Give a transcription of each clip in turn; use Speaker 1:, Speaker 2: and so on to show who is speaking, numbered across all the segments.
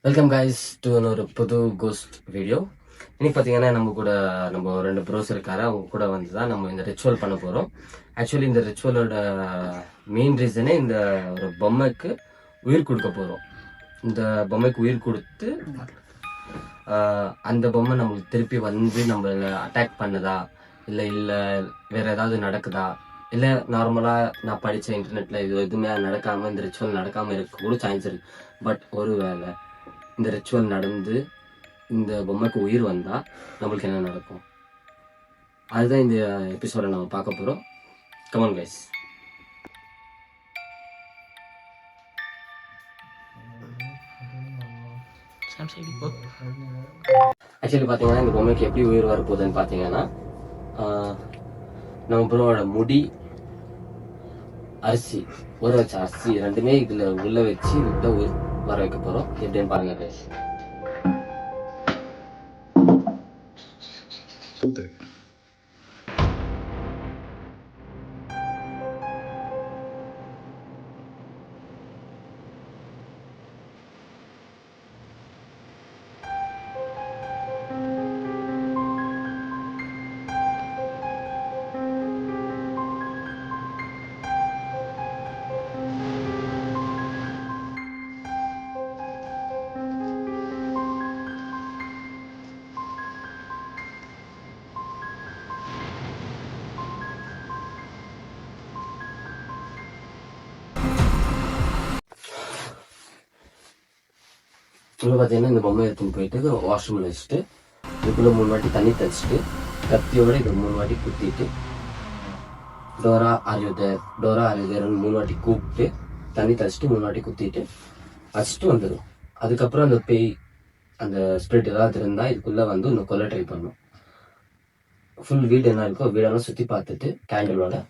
Speaker 1: Welcome guys to ஒரு புது cost video. இன்னைக்கு பார்த்தீங்கன்னா நம்ம ரெண்டு ப்ரோஸ் இருக்காரு. அவங்க கூட வந்து தான் நம்ம இந்த ரிச்சுவல் பண்ண போகிறோம். ஆக்சுவலி இந்த ரிச்சுவலோட மெயின் ரீசனே இந்த ஒரு பொம்மைக்கு உயிர் கொடுக்க போகிறோம். இந்த பொம்மைக்கு உயிர் கொடுத்து அந்த பொம்மை நம்மளுக்கு திருப்பி வந்து நம்மளை அட்டாக் பண்ணுதா இல்லை வேறு ஏதாவது நடக்குதா, இல்லை நார்மலாக நான் படித்த இன்டர்நெட்டில் இது எதுவுமே நடக்காமல் இந்த ரிச்சுவல் நடக்காமல் இருக்க கூட சான்ஸ் இருக்குது. பட் ஒரு வேளை இந்த ரிச்சுவல் நடந்து இந்த பொம்மைக்கு உயிர் வந்தால் நம்மளுக்கு என்ன நடக்கும், அதுதான் இந்த எபிசோடை நம்ம பார்க்க போகிறோம். Come on guys. ஆக்சுவலி பார்த்தீங்கன்னா இந்த பொம்மைக்கு எப்படி உயிர் வரப்போகுதுன்னு பார்த்தீங்கன்னா, நம்ம ப்ரோவோட முடி, அரிசி, ஊற வச்ச அரிசி ரெண்டுமே இதில் உள்ள வச்சு உயிர் வர வைக்க போகிறோம். எப்படின்னு பாருங்க கைஸ். இப்போ பார்த்தீங்கன்னா இந்த பொம்மை எடுத்துன்னு போயிட்டு வாஷ்ரூமில் வச்சுட்டு இதுக்குள்ளே 3 வாட்டி தண்ணி தெளிச்சுட்டு கத்தியோட இதை 3 வாட்டி குத்திட்டு டோரா ஆரியோதர் 3 வாட்டி கூப்பிட்டு தண்ணி தெளிச்சுட்டு 3 வாட்டி குத்திட்டு வச்சுட்டு வந்துடும். அதுக்கப்புறம் அந்த பேய் அந்த ஸ்பிரிட் ஏதாவது இருந்தால் இதுக்குள்ளே வந்து இன்னும் கொல்ல ட்ரை பண்ணும். ஃபுல் வீடு என்ன இருக்கோ வீடெல்லாம் சுற்றி பார்த்துட்டு கேண்டிலோட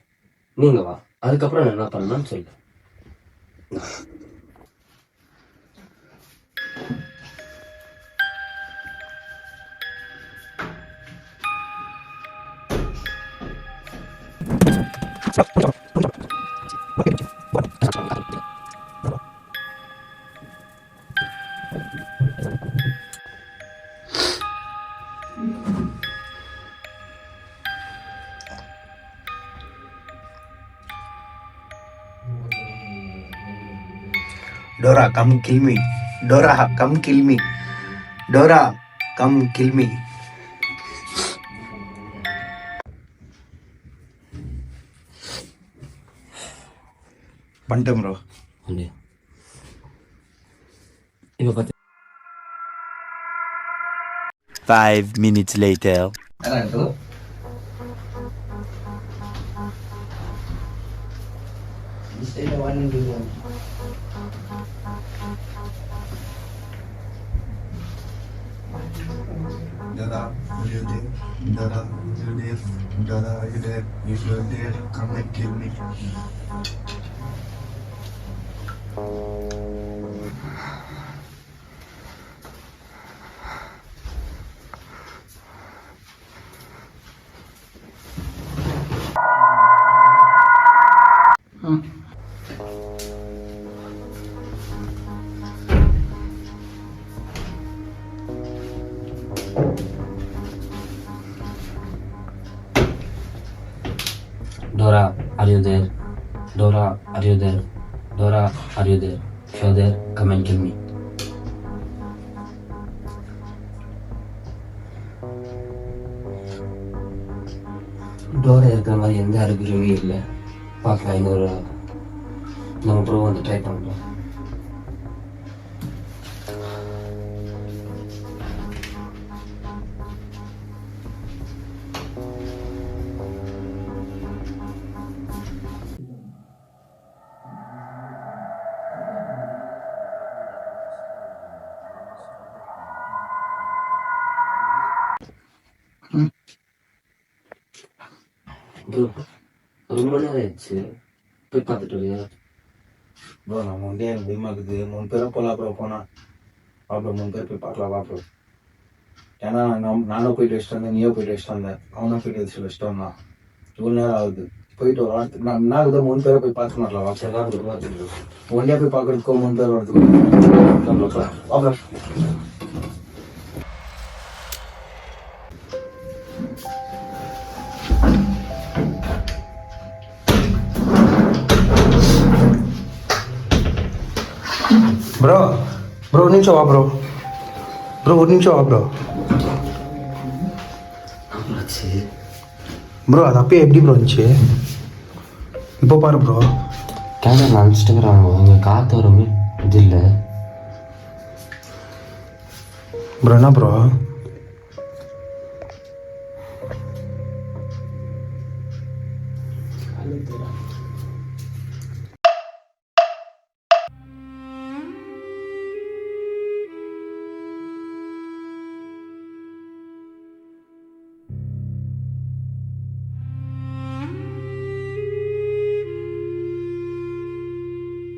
Speaker 1: நீங்கள் வா, அதுக்கப்புறம் நான் என்ன பண்ணலான்னு சொல்லு.
Speaker 2: Dora, come kill me. Dora, come kill me. Dora, come kill me. பண்ணிட்டேன் ப்ரோ.
Speaker 1: இப்போ பார்த்து
Speaker 3: 5 minutes later.
Speaker 2: Dada, you're there. Dada, you're there. Dada, you're there. If you're there, come and kill me.
Speaker 1: Dora, are you there? Dora, are you there? Dora, are you there? If you're there, come and kill me. Dora இருக்கிற மாதிரி எந்த அறிகுறியுமே இல்லை. பார்க்கலாம், இன்னொரு நம்ம bro வந்து try பண்ணலாம். ரொம்ப நேரம் ஆயிடுச்சு, போய் பார்த்துட்டு வரியா?
Speaker 2: ப்ரோ நம்ம வந்து எனக்கு பயமாக்குது. 3 பேரும் போகலாம் ப்ரோ. போனால் அப்புறம் 3 பேர் போய் பார்க்கலாம் வா ப்ரோ. ஏன்னா நானும் போயிட்டு வச்சுட்டு வந்தேன், நீயோ போயிட்டு வச்சுட்டு வந்தேன், அவனும் போயிட்டு வச்சுட்டு வந்தான். இவ்வளோ நேரம் ஆகுது. போயிட்டு வரோம். நான் நாங்கள் 3 பேரை போய் பார்த்து வரலாம். வா
Speaker 1: சரி வா bro, வா bro.
Speaker 2: ஒன்றியா போய் பார்க்கறதுக்கோ 3 பேர் வரதுக்கோ வா bro. ப்ரோ ப்ரோ ஒரு நிமிஷம் வா ப்ரோ. ஒரு நிமிஷம் வா ப்ரோ.
Speaker 1: ஆமாச்சு.
Speaker 2: ப்ரோ அது அப்பயே எப்படி ப்ரோ இருந்துச்சு? இப்போ பாரு ப்ரோ.
Speaker 1: கேமரா அனுப்பிச்சிட்டுங்கிறாங்க, அங்கே காற்று வரமே இது இல்லை.
Speaker 2: ப்ரோ என்ன ப்ரோ?